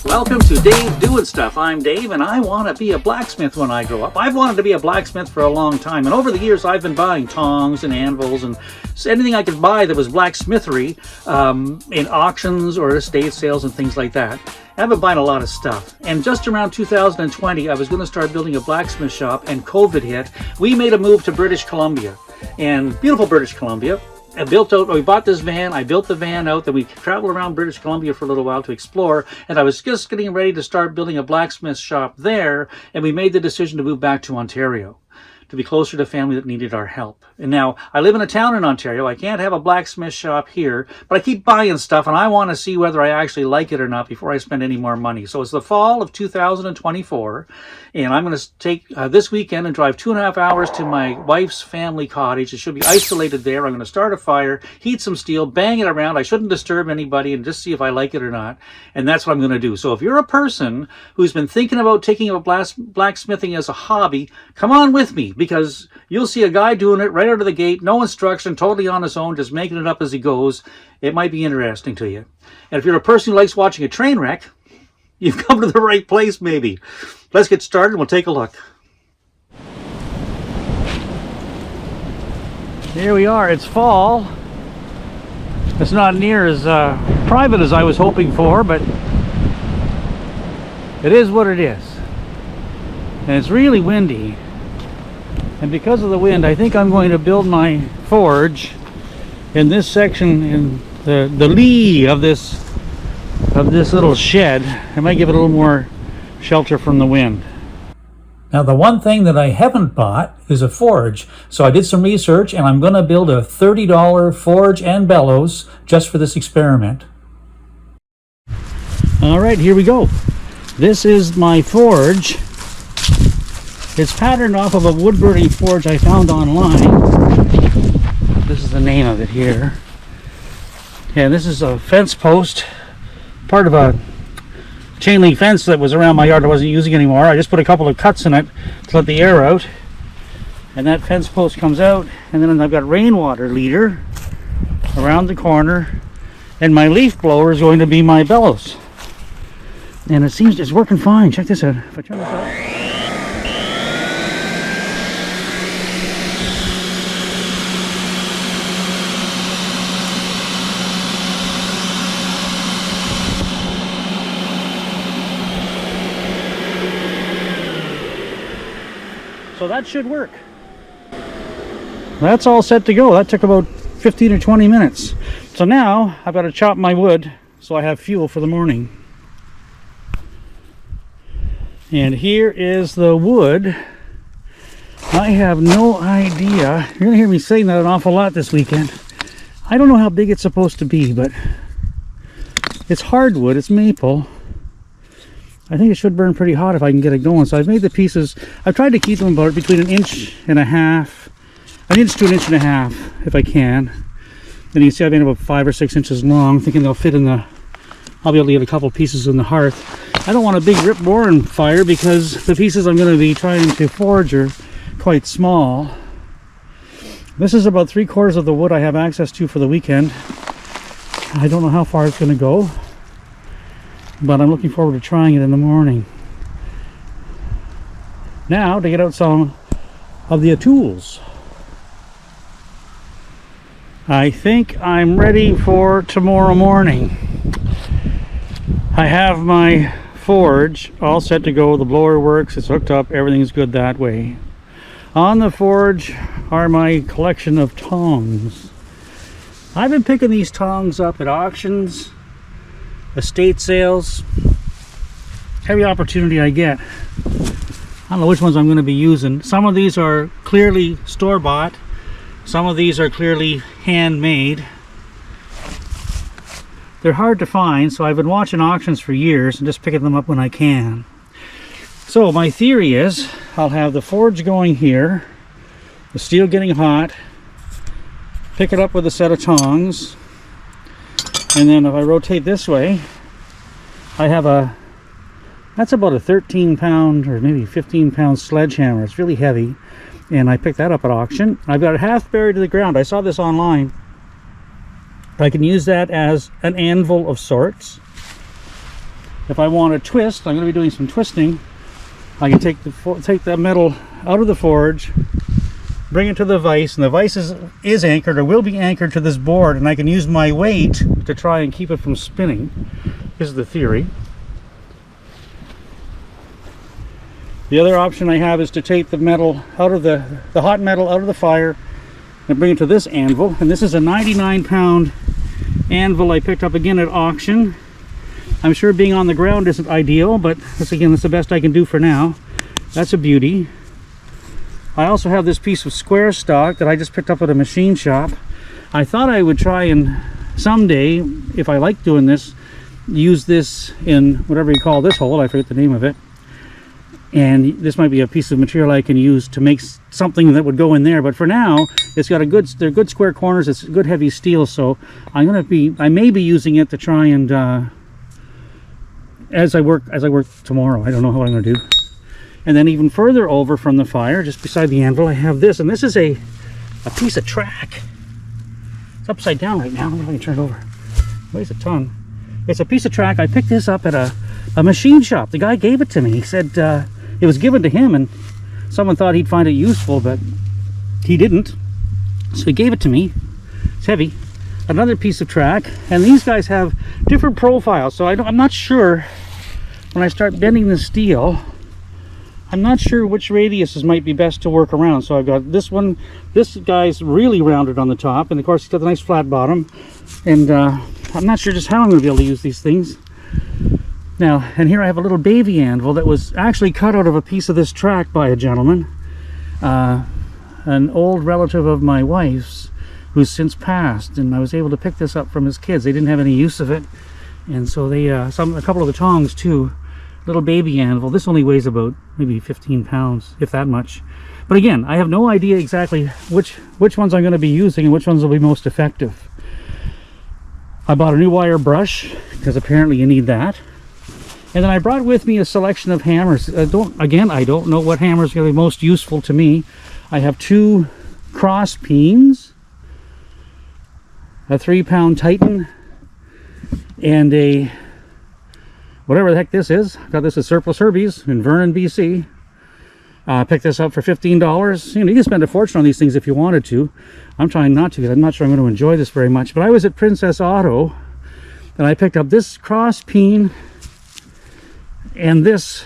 Welcome to Dave Doing Stuff. I'm Dave and I want to be a blacksmith when I grow up. I've wanted to be a blacksmith for a long time, and over the years I've been buying tongs and anvils and anything I could buy that was blacksmithery in auctions or estate sales and things like that. I've been buying a lot of stuff, and just around 2020 I was going to start building a blacksmith shop, and COVID hit. We made a move to British Columbia, and beautiful British Columbia. We bought this van, I built the van out, then we traveled around British Columbia for a little while to explore, and I was just getting ready to start building a blacksmith shop there, and we made the decision to move back to Ontario, to be closer to family that needed our help. And now, I live in a town in Ontario, I can't have a blacksmith shop here, but I keep buying stuff, and I want to see whether I actually like it or not before I spend any more money. So it's the fall of 2024, and I'm going to take this weekend and drive 2.5 hours to my wife's family cottage. It should be isolated there. I'm going to start a fire, heat some steel, bang it around. I shouldn't disturb anybody, and just see if I like it or not. And that's what I'm going to do. So if you're a person who's been thinking about taking up blacksmithing as a hobby, come on with me, because you'll see a guy doing it right out of the gate, no instruction, totally on his own, just making it up as he goes. It might be interesting to you. And if you're a person who likes watching a train wreck, you've come to the right place maybe. Let's get started and we'll take a look. Here we are, it's fall. It's not near as private as I was hoping for, but it is what it is. And it's really windy. And because of the wind, I think I'm going to build my forge in this section, in the lee of this little shed. I might give it a little more shelter from the wind. Now, the one thing that I haven't bought is a forge. So I did some research, and I'm going to build a $30 forge and bellows just for this experiment. All right, here we go. This is my forge. It's patterned off of a wood burning forge I found online. This is the name of it here. And this is a fence post, part of a chain link fence that was around my yard I wasn't using anymore. I just put a couple of cuts in it to let the air out. And that fence post comes out, and then I've got rainwater leader around the corner, and my leaf blower is going to be my bellows. And it seems it's working fine. Check this out. If I turn this out. So that should work. That's all set to go. That took about 15 or 20 minutes. So now I've got to chop my wood so I have fuel for the morning. And here is the wood. I have no idea. You're gonna hear me saying that an awful lot this weekend. I don't know how big it's supposed to be, but it's hardwood, it's maple. I think it should burn pretty hot if I can get it going. So I've made the pieces. I've tried to keep them about between 1.5 inches, an inch to 1.5 inches if I can. Then you can see I've made about 5 or 6 inches long, thinking they'll fit in the, I'll be able to get a couple pieces in the hearth. I don't want a big rip roaring fire because the pieces I'm going to be trying to forge are quite small. This is about 3/4 of the wood I have access to for the weekend. I don't know how far it's going to go, but I'm looking forward to trying it in the morning. Now to get out some of the tools. I think I'm ready for tomorrow morning. I have my forge all set to go. The blower works, it's hooked up, everything's good that way. On the forge are my collection of tongs. I've been picking these tongs up at auctions, estate sales, every opportunity I get. I don't know which ones I'm going to be using. Some of these are clearly store-bought. Some of these are clearly handmade. They're hard to find, so I've been watching auctions for years and just picking them up when I can. So my theory is I'll have the forge going here, the steel getting hot, pick it up with a set of tongs, and then if I rotate this way, I have that's about a 13-pound or maybe 15-pound sledgehammer. It's really heavy, and I picked that up at auction. I've got it half buried to the ground. I saw this online. I can use that as an anvil of sorts. if I want to twist, I'm going to be doing some twisting. I can take the metal out of the forge, bring it to the vise, and the vise is anchored or will be anchored to this board, and I can use my weight to try and keep it from spinning. This is the theory. The other option I have is to take the metal out of the hot metal out of the fire and bring it to this anvil. And this is a 99-pound anvil I picked up again at auction. I'm sure being on the ground isn't ideal, but that's the best I can do for now. That's a beauty. I also have this piece of square stock that I just picked up at a machine shop. I thought I would try and someday, if I like doing this, use this in whatever you call this hole. I forget the name of it. And this might be a piece of material I can use to make something that would go in there. But for now, it's got they're good square corners. It's good heavy steel. So I may be using it to try and as I work tomorrow. I don't know what I'm going to do. And then even further over from the fire, just beside the anvil, I have this. And this is a piece of track. It's upside down right now. Let me see if I can turn it over. It weighs a ton. It's a piece of track. I picked this up at a machine shop. The guy gave it to me. He said it was given to him, and someone thought he'd find it useful, but he didn't. So he gave it to me. It's heavy. Another piece of track, and these guys have different profiles. So I'm not sure when I start bending the steel. I'm not sure which radiuses might be best to work around. So I've got this one. This guy's really rounded on the top, and of course he's got a nice flat bottom. And I'm not sure just how I'm going to be able to use these things. Now, and here I have a little baby anvil that was actually cut out of a piece of this track by a gentleman, an old relative of my wife's, who's since passed, and I was able to pick this up from his kids. They didn't have any use of it, and so they a couple of the tongs too. Little baby anvil. This only weighs about maybe 15 pounds, if that much. But again, I have no idea exactly which ones I'm going to be using and which ones will be most effective. I bought a new wire brush because apparently you need that. And then I brought with me a selection of hammers. I don't know what hammer is going to be most useful to me. I have 2 cross pins, a 3-pound Titan, and a whatever the heck this is. I got this at Surplus Herbie's in Vernon, BC. Picked this up for $15. You can spend a fortune on these things if you wanted to. I'm trying not to because I'm not sure I'm going to enjoy this very much. But I was at Princess Auto and I picked up this cross peen and this.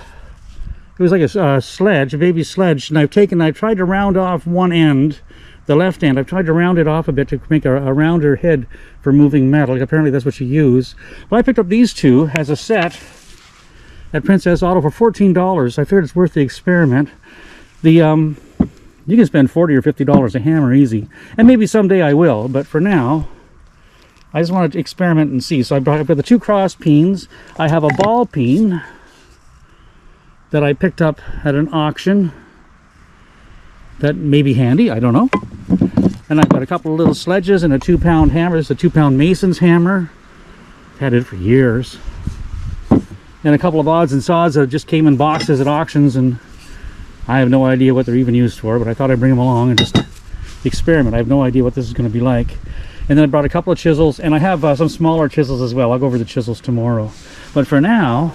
It was like a sledge, a baby sledge, and I've tried to round off one end, the left end. I've tried to round it off a bit to make a rounder head for moving metal. Like apparently that's what you use. But I picked up these two as a set at Princess Auto for $14. I figured it's worth the experiment. You can spend $40 or $50 a hammer easy, and maybe someday I will. But for now, I just wanted to experiment and see. So I've got the 2 cross pins. I have a ball peen that I picked up at an auction that may be handy, I don't know. And I've got a couple of little sledges and a 2-pound hammer. This is a 2-pound Mason's hammer. I've had it for years. And a couple of odds and sods that just came in boxes at auctions, and I have no idea what they're even used for, but I thought I'd bring them along and just experiment. I have no idea what this is going to be like. And then I brought a couple of chisels, and I have some smaller chisels as well. I'll go over the chisels tomorrow. But for now,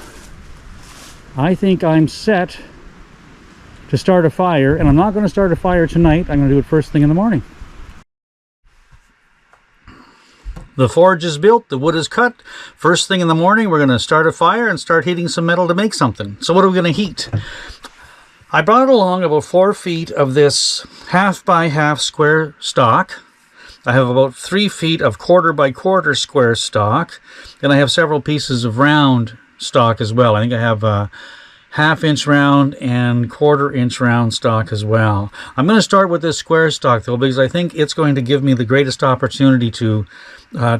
I think I'm set to start a fire, and I'm not going to start a fire tonight. I'm going to do it first thing in the morning. The forge is built, the wood is cut. First thing in the morning, we're going to start a fire and start heating some metal to make something. So what are we going to heat? I brought along about 4 feet of this 1/2 by 1/2 square stock. I have about 3 feet of 1/4 by 1/4 square stock, and I have several pieces of round stock as well. I think I have 1/2 inch round and 1/4 inch round stock as well. I'm going to start with this square stock though, because I think it's going to give me the greatest opportunity to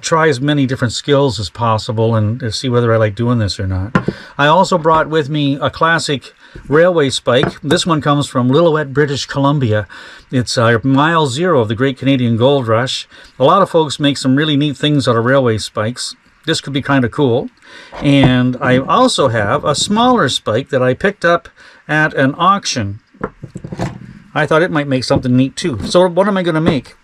try as many different skills as possible and see whether I like doing this or not. I also brought with me a classic railway spike. This one comes from Lillooet, British Columbia. It's mile 0 of the Great Canadian Gold Rush. A lot of folks make some really neat things out of railway spikes. This could be kind of cool. And I also have a smaller spike that I picked up at an auction. I thought it might make something neat too. So what am I going to make?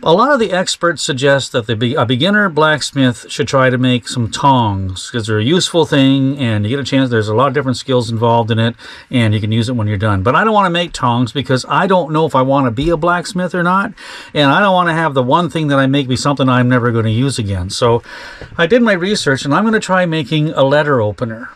A lot of the experts suggest that a beginner blacksmith should try to make some tongs because they're a useful thing and you get a chance. There's a lot of different skills involved in it and you can use it when you're done. But I don't want to make tongs because I don't know if I want to be a blacksmith or not. And I don't want to have the one thing that I make be something I'm never going to use again. So I did my research and I'm going to try making a letter opener.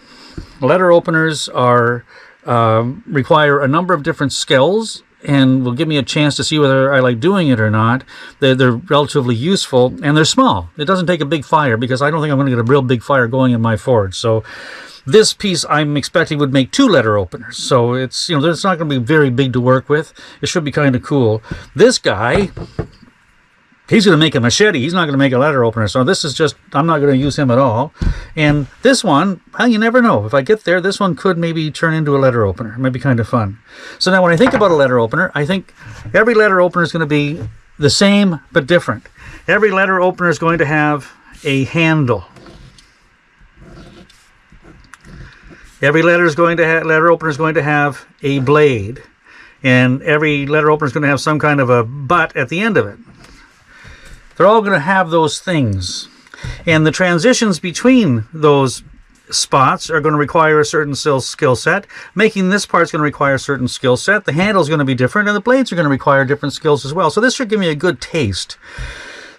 Letter openers are require a number of different skills and will give me a chance to see whether I like doing it or not. They're relatively useful, and they're small. It doesn't take a big fire because I don't think I'm going to get a real big fire going in my forge. So this piece I'm expecting would make 2 letter openers. So it's, it's not going to be very big to work with. It should be kind of cool. This guy, he's going to make a machete. He's not going to make a letter opener. So this is just, I'm not going to use him at all. And this one, well, you never know. If I get there, this one could maybe turn into a letter opener. It might be kind of fun. So now when I think about a letter opener, I think every letter opener is going to be the same but different. Every letter opener is going to have a handle. Every letter opener is going to have a blade. And every letter opener is going to have some kind of a butt at the end of it. They're all going to have those things. And the transitions between those spots are going to require a certain skill set. Making this part is going to require a certain skill set. The handle is going to be different, and the blades are going to require different skills as well. So this should give me a good taste.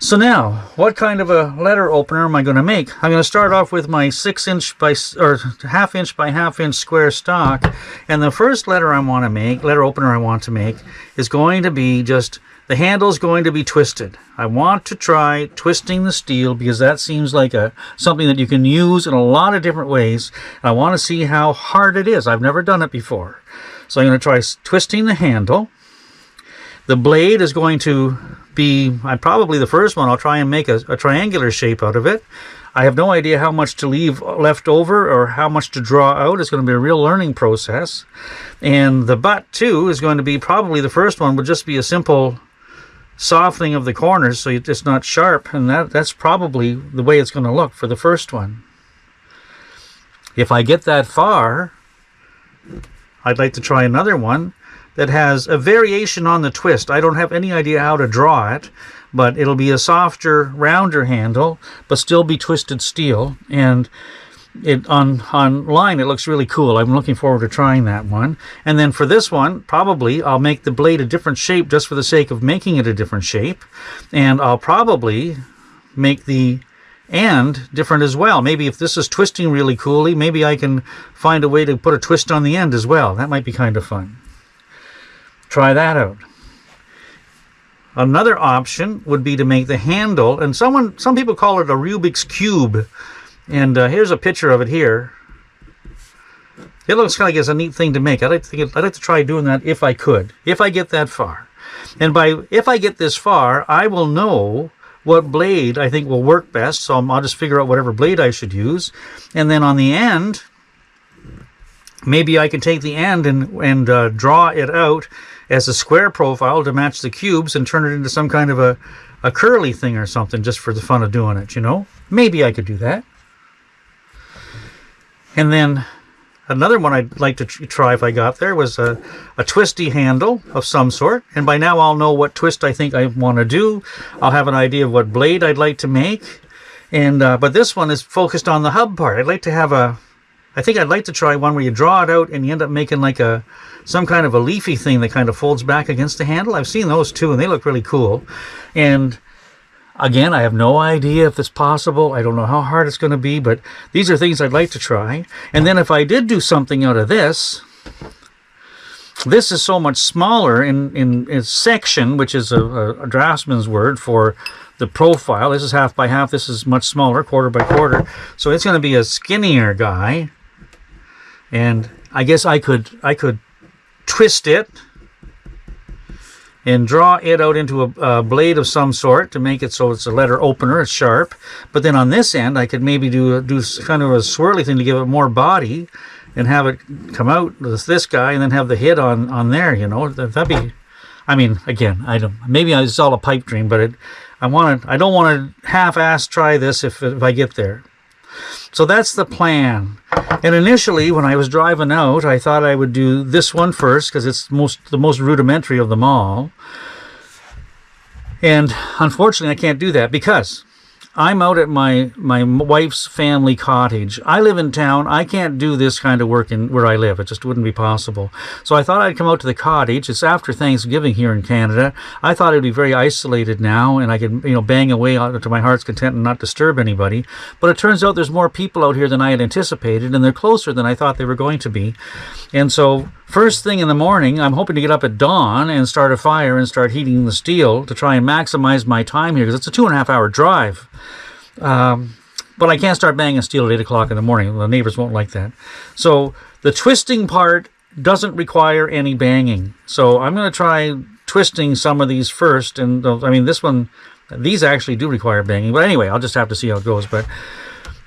So now, what kind of a letter opener am I going to make? I'm going to start off with my 6" by or 1/2 inch by 1/2 inch square stock, and the first letter opener I want to make is going to be just, the handle is going to be twisted. I want to try twisting the steel because that seems like something that you can use in a lot of different ways. I want to see how hard it is. I've never done it before. So I'm going to try twisting the handle. The blade is going to be, probably the first one, I'll try and make a triangular shape out of it. I have no idea how much to leave left over or how much to draw out. It's going to be a real learning process. And the butt, too, is going to be probably the first one, would just be a simple softening of the corners so it's not sharp. And that's probably the way it's going to look for the first one. If I get that far, I'd like to try another one that has a variation on the twist. I don't have any idea how to draw it, but it'll be a softer, rounder handle, but still be twisted steel. And online it looks really cool. I'm looking forward to trying that one. And then for this one, probably I'll make the blade a different shape just for the sake of making it a different shape. And I'll probably make the end different as well. Maybe if this is twisting really coolly, maybe I can find a way to put a twist on the end as well. That might be kind of fun. Try that out. Another option would be to make the handle, and some people call it a Rubik's Cube. And here's a picture of it here. It looks like it's a neat thing to make. I'd like to try doing that if I could, if I get that far. And if I get this far, I will know what blade I think will work best. So I'll just figure out whatever blade I should use. And then on the end, maybe I can take the end and draw it out as a square profile to match the cubes and turn it into some kind of a curly thing or something just for the fun of doing it, Maybe I could do that. And then another one I'd like to try if I got there was a twisty handle of some sort. And by now I'll know what twist I think I want to do. I'll have an idea of what blade I'd like to make. And but this one is focused on the hub part. I think I'd like to try one where you draw it out and you end up making like some kind of a leafy thing that kind of folds back against the handle. I've seen those too, and they look really cool. And again, I have no idea if it's possible. I don't know how hard it's going to be, but these are things I'd like to try. And then if I did do something out of this is so much smaller in section, which is a draftsman's word for the profile. This is 1/2 by 1/2. This is much smaller, 1/4 by 1/4. So it's going to be a skinnier guy. And I guess I could twist it and draw it out into a blade of some sort to make it so it's a letter opener, it's sharp. But then on this end, I could maybe do kind of a swirly thing to give it more body and have it come out with this guy and then have the head on there, That'd be, again, maybe it's all a pipe dream, but I don't want to half-ass try this if I get there. So that's the plan. And initially, when I was driving out, I thought I would do this one first because it's the most rudimentary of them all. And unfortunately, I can't do that because I'm out at my wife's family cottage. I live in town. I can't do this kind of work in where I live. It just wouldn't be possible. So I thought I'd come out to the cottage. It's after Thanksgiving here in Canada. I thought it'd be very isolated now, and I could, bang away to my heart's content and not disturb anybody. But it turns out there's more people out here than I had anticipated, and they're closer than I thought they were going to be. And so first thing in the morning, I'm hoping to get up at dawn and start a fire and start heating the steel to try and maximize my time here, because it's a 2.5-hour drive. But I can't start banging steel at 8 o'clock in the morning. The neighbors won't like that. So the twisting part doesn't require any banging. So I'm going to try twisting some of these first. And these actually do require banging. But anyway, I'll just have to see how it goes. But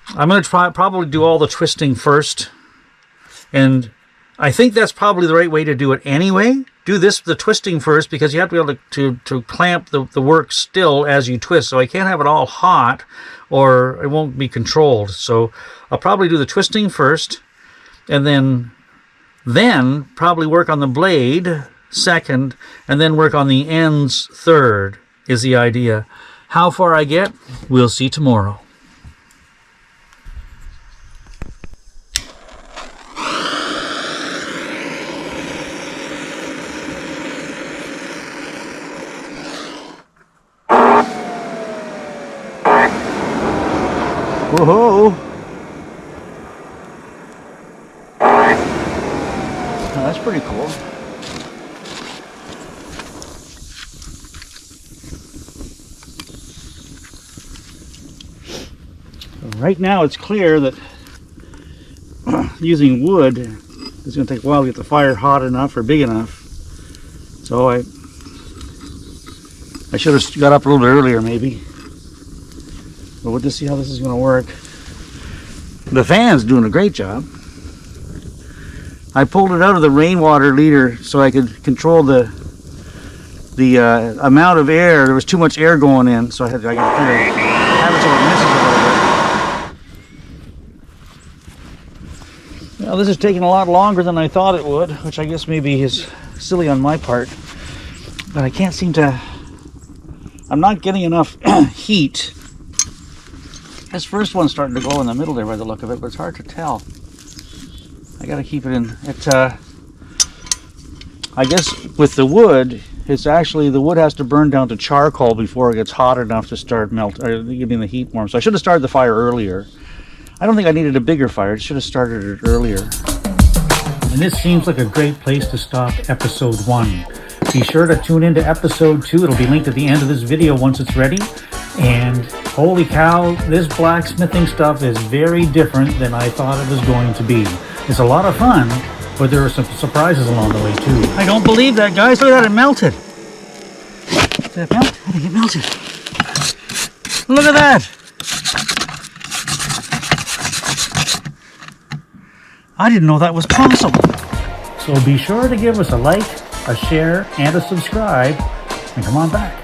I'm going to probably do all the twisting first. And I think that's probably the right way to do it anyway. Do the twisting first, because you have to be able to clamp the work still as you twist. So I can't have it all hot or it won't be controlled. So I'll probably do the twisting first, and then probably work on the blade second, and then work on the ends third is the idea. How far I get, we'll see tomorrow. Whoa! Oh, that's pretty cool. Right now it's clear that using wood is going to take a while to get the fire hot enough or big enough. So I should have got up a little bit earlier maybe. But we'll just see how this is going to work. The fan's doing a great job. I pulled it out of the rainwater leader so I could control the amount of air. There was too much air going in, so I could kind of have it so it misses a little bit. Well, this is taking a lot longer than I thought it would, which I guess maybe is silly on my part. But I can't seem to... I'm not getting enough heat. This first one's starting to glow in the middle there by the look of it, but it's hard to tell. I gotta keep it in. I guess with the wood, it's actually, the wood has to burn down to charcoal before it gets hot enough to start giving the heat warm. So I should have started the fire earlier. I don't think I needed a bigger fire. I should have started it earlier. And this seems like a great place to stop episode 1. Be sure to tune into episode 2. It'll be linked at the end of this video once it's ready. And holy cow, this blacksmithing stuff is very different than I thought it was going to be. It's a lot of fun, but there are some surprises along the way too. I don't believe that, guys. Look at that, it melted. Did it melt? I think it melted. Look at that. I didn't know that was possible. So be sure to give us a like, a share, and a subscribe, and come on back.